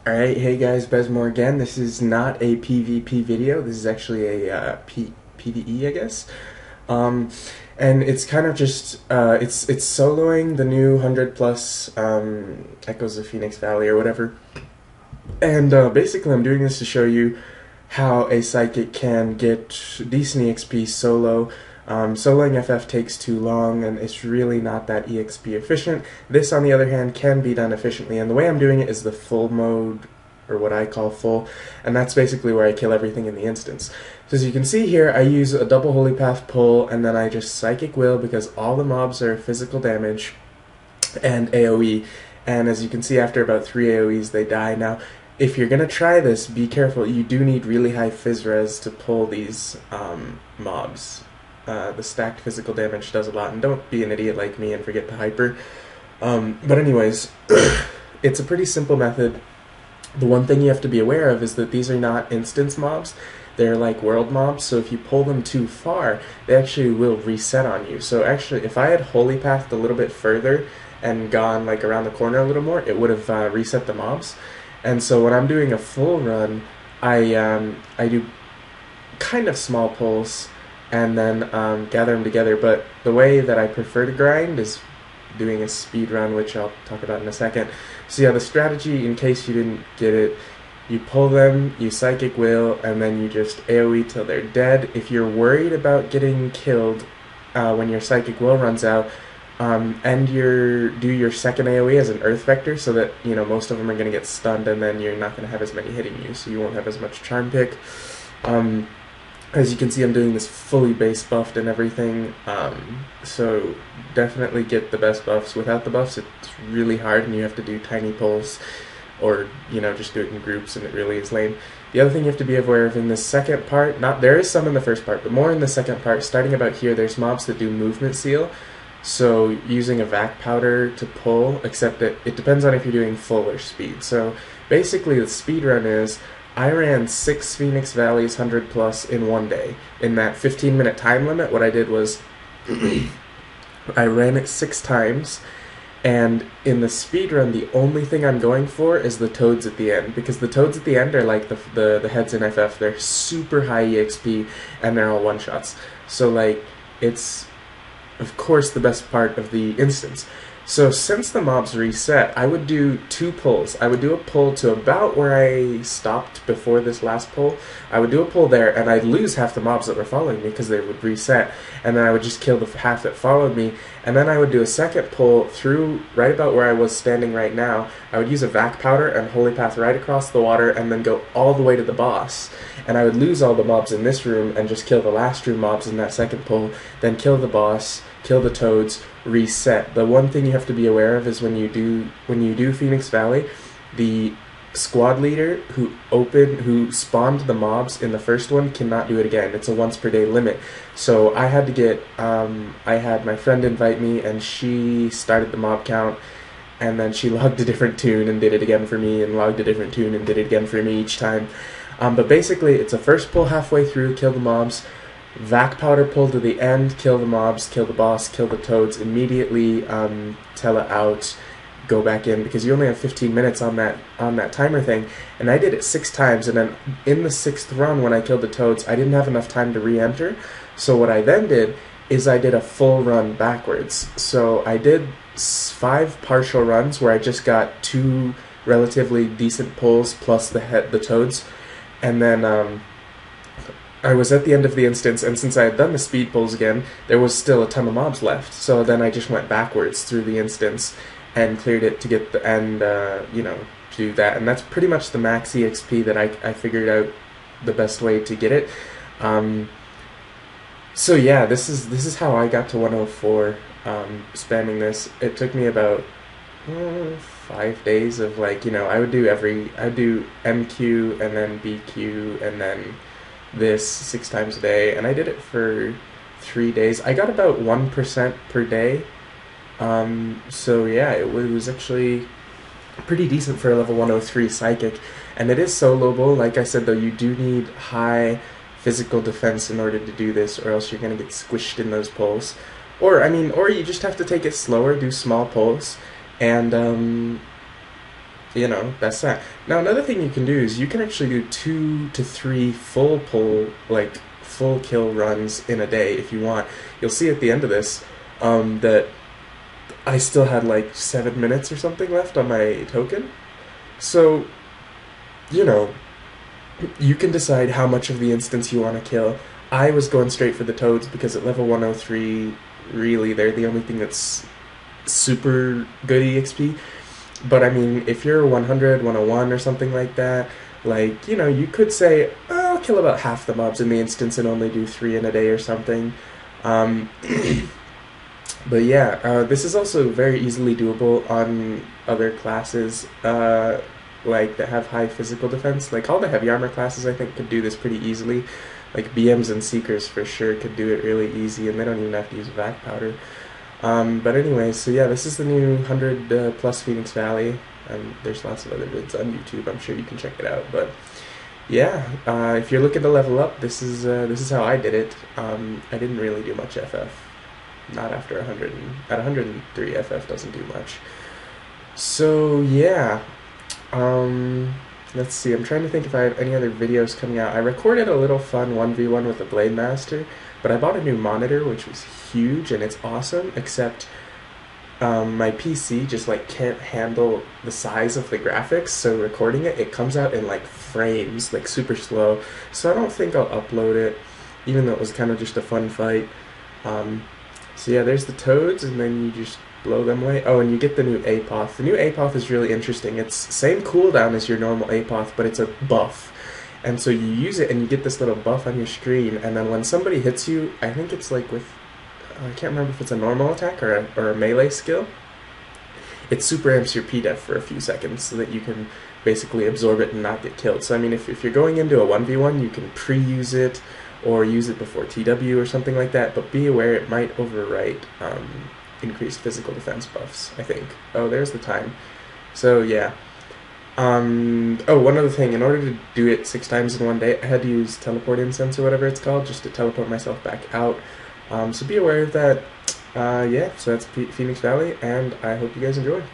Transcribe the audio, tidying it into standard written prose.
Alright, hey guys, Bezmor again. This is not a PvP video. This is actually a PvE, I guess. Um, and it's kind of just, it's soloing the new 100 plus Echoes of Pheonix Valley or whatever. And basically I'm doing this to show you how a Psychic can get decent EXP solo. Soloing FF takes too long and it's really not that EXP efficient. This, on the other hand, can be done efficiently, and the way I'm doing it is the full mode, or what I call full, and that's basically where I kill everything in the instance. So as you can see here, I use a double Holy Path pull, and then I just Psychic Will because all the mobs are physical damage and AoE, and as you can see after about 3 AoEs they die. Now, if you're going to try this, be careful. You do need really high phys res to pull these mobs. The stacked physical damage does a lot, and don't be an idiot like me and forget to hyper. But anyways, it's a pretty simple method. The one thing you have to be aware of is that these are not instance mobs. They're like world mobs, so if you pull them too far, they actually will reset on you. So actually, if I had Holy Pathed a little bit further and gone like around the corner a little more, it would have reset the mobs. And so when I'm doing a full run, I do kind of small pulls and then gather them together. But the way that I prefer to grind is doing a speed run, which I'll talk about in a second. So yeah, the strategy, in case you didn't get it, you pull them, you Psychic Will, and then you just AoE till they're dead. If you're worried about getting killed when your Psychic Will runs out, do your second AoE as an Earth Vector, so that most of them are going to get stunned, and then you're not going to have as many hitting you, so you won't have as much Charm Pick. As you can see, I'm doing this fully base buffed and everything, so definitely get the best buffs. Without the buffs, it's really hard, and you have to do tiny pulls, or just do it in groups, and it really is lame. The other thing you have to be aware of in the second part, there is some in the first part, but more in the second part, starting about here, there's mobs that do movement seal, so using a vac powder to pull, except that it depends on if you're doing full or speed. So basically the speed run is, I ran 6 Pheonix Valleys 100 plus in one day. In that 15-minute time limit, what I did was I ran it 6 times, and in the speed run, the only thing I'm going for is the toads at the end, because the toads at the end are like the heads in FF. They're super high EXP, and they're all one-shots. So like, it's of course the best part of the instance. So since the mobs reset, I would do 2 pulls. I would do a pull to about where I stopped before this last pull. I would do a pull there, and I'd lose half the mobs that were following me because they would reset, and then I would just kill the half that followed me, and then I would do a second pull through right about where I was standing right now. I would use a vac powder and Holy Path right across the water, and then go all the way to the boss. And I would lose all the mobs in this room and just kill the last room mobs in that second pull, then kill the boss, kill the toads, reset. The one thing you have to be aware of is when you do Pheonix Valley, the squad leader who spawned the mobs in the first one cannot do it again. It's a once per day limit. So I had to get I had my friend invite me, and she started the mob count, and then she logged a different tune and did it again for me, and logged a different tune and did it again for me each time. But basically it's a first pull halfway through, kill the mobs, vac powder pull to the end, kill the mobs, kill the boss, kill the toads, immediately tele out, go back in, because you only have 15 minutes on that timer thing. And I did it 6 times, and then in the 6th run when I killed the toads, I didn't have enough time to re-enter. So what I then did is I did a full run backwards. So I did 5 partial runs where I just got 2 relatively decent pulls plus the toads, and then I was at the end of the instance, and since I had done the speed pulls again, there was still a ton of mobs left. So then I just went backwards through the instance and cleared it to get the end, do that. And that's pretty much the max EXP that I figured out the best way to get it. So yeah, this is how I got to 104 spamming this. It took me about 5 days of I would do MQ and then BQ and then this 6 times a day, and I did it for 3 days. I got about 1% per day, so yeah, it was actually pretty decent for a level 103 Psychic, and it is soloable. Like I said though, you do need high physical defense in order to do this, or else you're going to get squished in those pulls. Or you just have to take it slower, do small pulls, and You know, that's that. Now another thing you can do is you can actually do 2 to 3 full pull, like full kill runs in a day if you want. You'll see at the end of this that I still had like 7 minutes or something left on my token. So, you know, you can decide how much of the instance you want to kill. I was going straight for the toads because at level 103, really, they're the only thing that's super good EXP. But I mean, if you're 100, 101 or something like that, like, you know, you could say, oh, I'll kill about half the mobs in the instance and only do 3 in a day or something. Um, but yeah, this is also very easily doable on other classes, like that have high physical defense. Like all the heavy armor classes, I think, could do this pretty easily. Like BMs and Seekers for sure could do it really easy, and they don't even have to use vac powder. But anyway, so yeah, this is the new 100 plus Pheonix Valley. There's lots of other vids on YouTube. I'm sure you can check it out. But yeah, if you're looking to level up, this is how I did it. I didn't really do much FF. Not after 100. At 103, FF doesn't do much. So yeah, let's see. I'm trying to think if I have any other videos coming out. I recorded a little fun 1v1 with the Blade Master, but I bought a new monitor, which was huge and it's awesome. Except my PC just like can't handle the size of the graphics. So recording it comes out in like frames, like super slow. So I don't think I'll upload it, even though it was kind of just a fun fight. So yeah, there's the toads, and then you just blow them away. Oh, and you get the new Apoth. The new Apoth is really interesting. It's same cooldown as your normal Apoth, but it's a buff. And so you use it, and you get this little buff on your screen, and then when somebody hits you, I think it's like with, I can't remember if it's a normal attack or a melee skill, it super amps your PDEF for a few seconds so that you can basically absorb it and not get killed. So I mean, if you're going into a 1v1, you can pre-use it, or use it before TW or something like that, but be aware it might overwrite increased physical defense buffs, I think. Oh, there's the time. So yeah. Oh, one other thing, in order to do it 6 times in one day, I had to use teleport incense or whatever it's called, just to teleport myself back out. So be aware of that. Yeah, so that's Pheonix Valley, and I hope you guys enjoy.